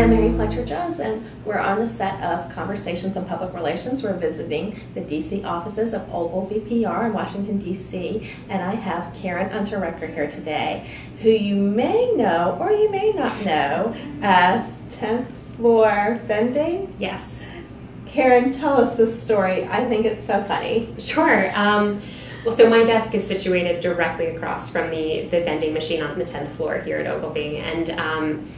I'm Mary Fletcher Jones, and we're on the set of Conversations on Public Relations. We're visiting the D.C. offices of Ogilvy PR in Washington, D.C., and I have Karen Unterrecker here today, who you may know or you may not know as 10thFlrVending. Yes. Karen, tell us this story. I think it's so funny. Sure. Well, so my desk is situated directly across from the vending machine on the 10th floor here at Ogilvy, and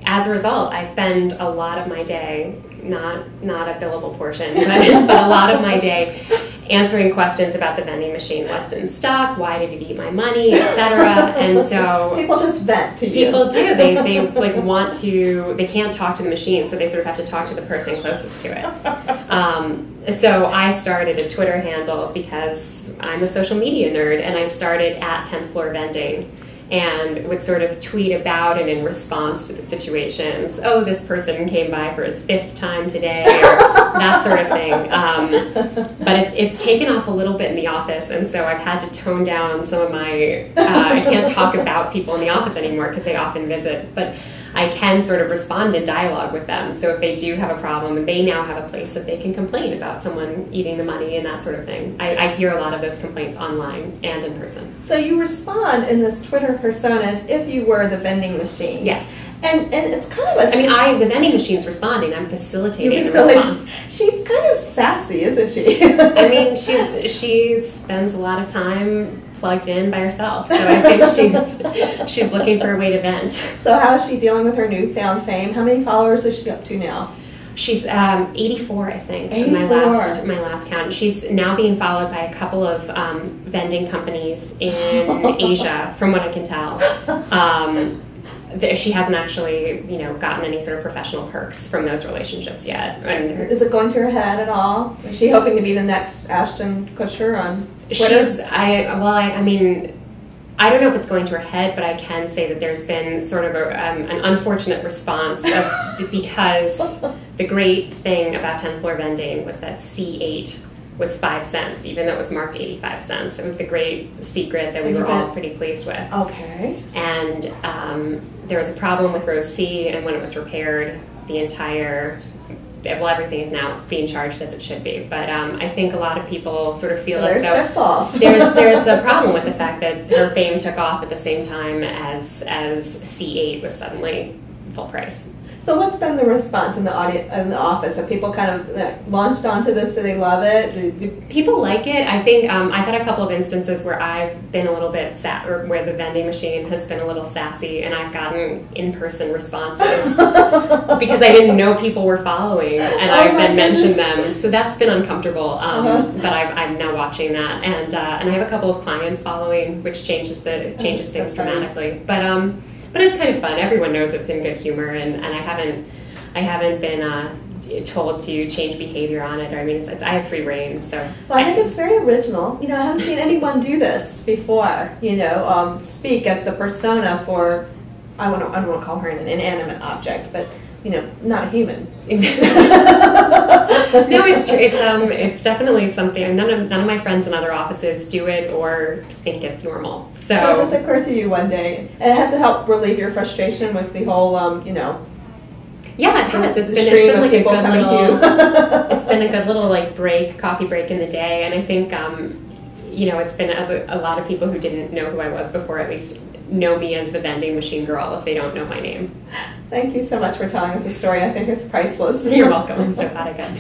as a result, I spend a lot of my day, not a billable portion, but a lot of my day answering questions about the vending machine. What's in stock? Why did it eat my money? Etc. And so people just vent to you. People do. They like want to. They can't talk to the machine, so they sort of have to talk to the person closest to it. So I started a Twitter handle because I'm a social media nerd, and I started at 10thFlrVending. And would sort of tweet about and in response to the situations. Oh, this person came by for his 5th time today, or that sort of thing. But it's taken off a little bit in the office, and so I've had to tone down some of my. I can't talk about people in the office anymore because they often visit, but I can sort of respond in dialogue with them. So if they do have a problem, they now have a place that they can complain about someone eating the money and that sort of thing. I hear a lot of those complaints online and in person. So you respond in this Twitter persona as if you were the vending machine. Yes. And it's kind of a... the vending machine's responding. I'm facilitating the response. She's kind of sassy, isn't she? She spends a lot of time plugged in by herself, so I think she's looking for a way to vent. So how is she dealing with her newfound fame? How many followers is she up to now? She's 84, I think. 84. My last count. She's now being followed by a couple of vending companies in Asia, from what I can tell. She hasn't actually, gotten any sort of professional perks from those relationships yet. And is it going to her head at all? Is she hoping to be the next Ashton Kutcher on Twitter? I don't know if it's going to her head, but I can say that there's been sort of an unfortunate response because the great thing about 10thFlrVending was that C8 was 5 cents, even though it was marked 85 cents. It was the great secret that we were all pretty pleased with. Okay. And there was a problem with row C, and when it was repaired, everything is now being charged as it should be. But I think a lot of people sort of feel as though there's the problem with the fact that her fame took off at the same time as C8 was suddenly full price. So what's been the response in the office? Have people kind of launched onto this? Do they love it? People like it. I think I've had a couple of instances where I've been a little bit or where the vending machine has been a little sassy, and I've gotten in-person responses because I didn't know people were following, and I've then mentioned them. So that's been uncomfortable. But I'm now watching that, and I have a couple of clients following, which changes things dramatically. But it's kind of fun. Everyone knows it's in good humor, and I haven't been told to change behavior on it. I have free reign. So well, I think it's very original. I haven't seen anyone do this before. Speak as the persona for I don't want to call her an inanimate object, but not a human. No, it's true. It's definitely something. None of my friends in other offices do it or think it's normal. So it just occurred to you one day, and it has to help relieve your frustration with the whole, Yeah, it has. It's been like a good little. It's been a good little coffee break in the day, and I think it's been a lot of people who didn't know who I was before at least know me as the vending machine girl if they don't know my name. Thank you so much for telling us the story. I think it's priceless. You're welcome. I'm so glad I got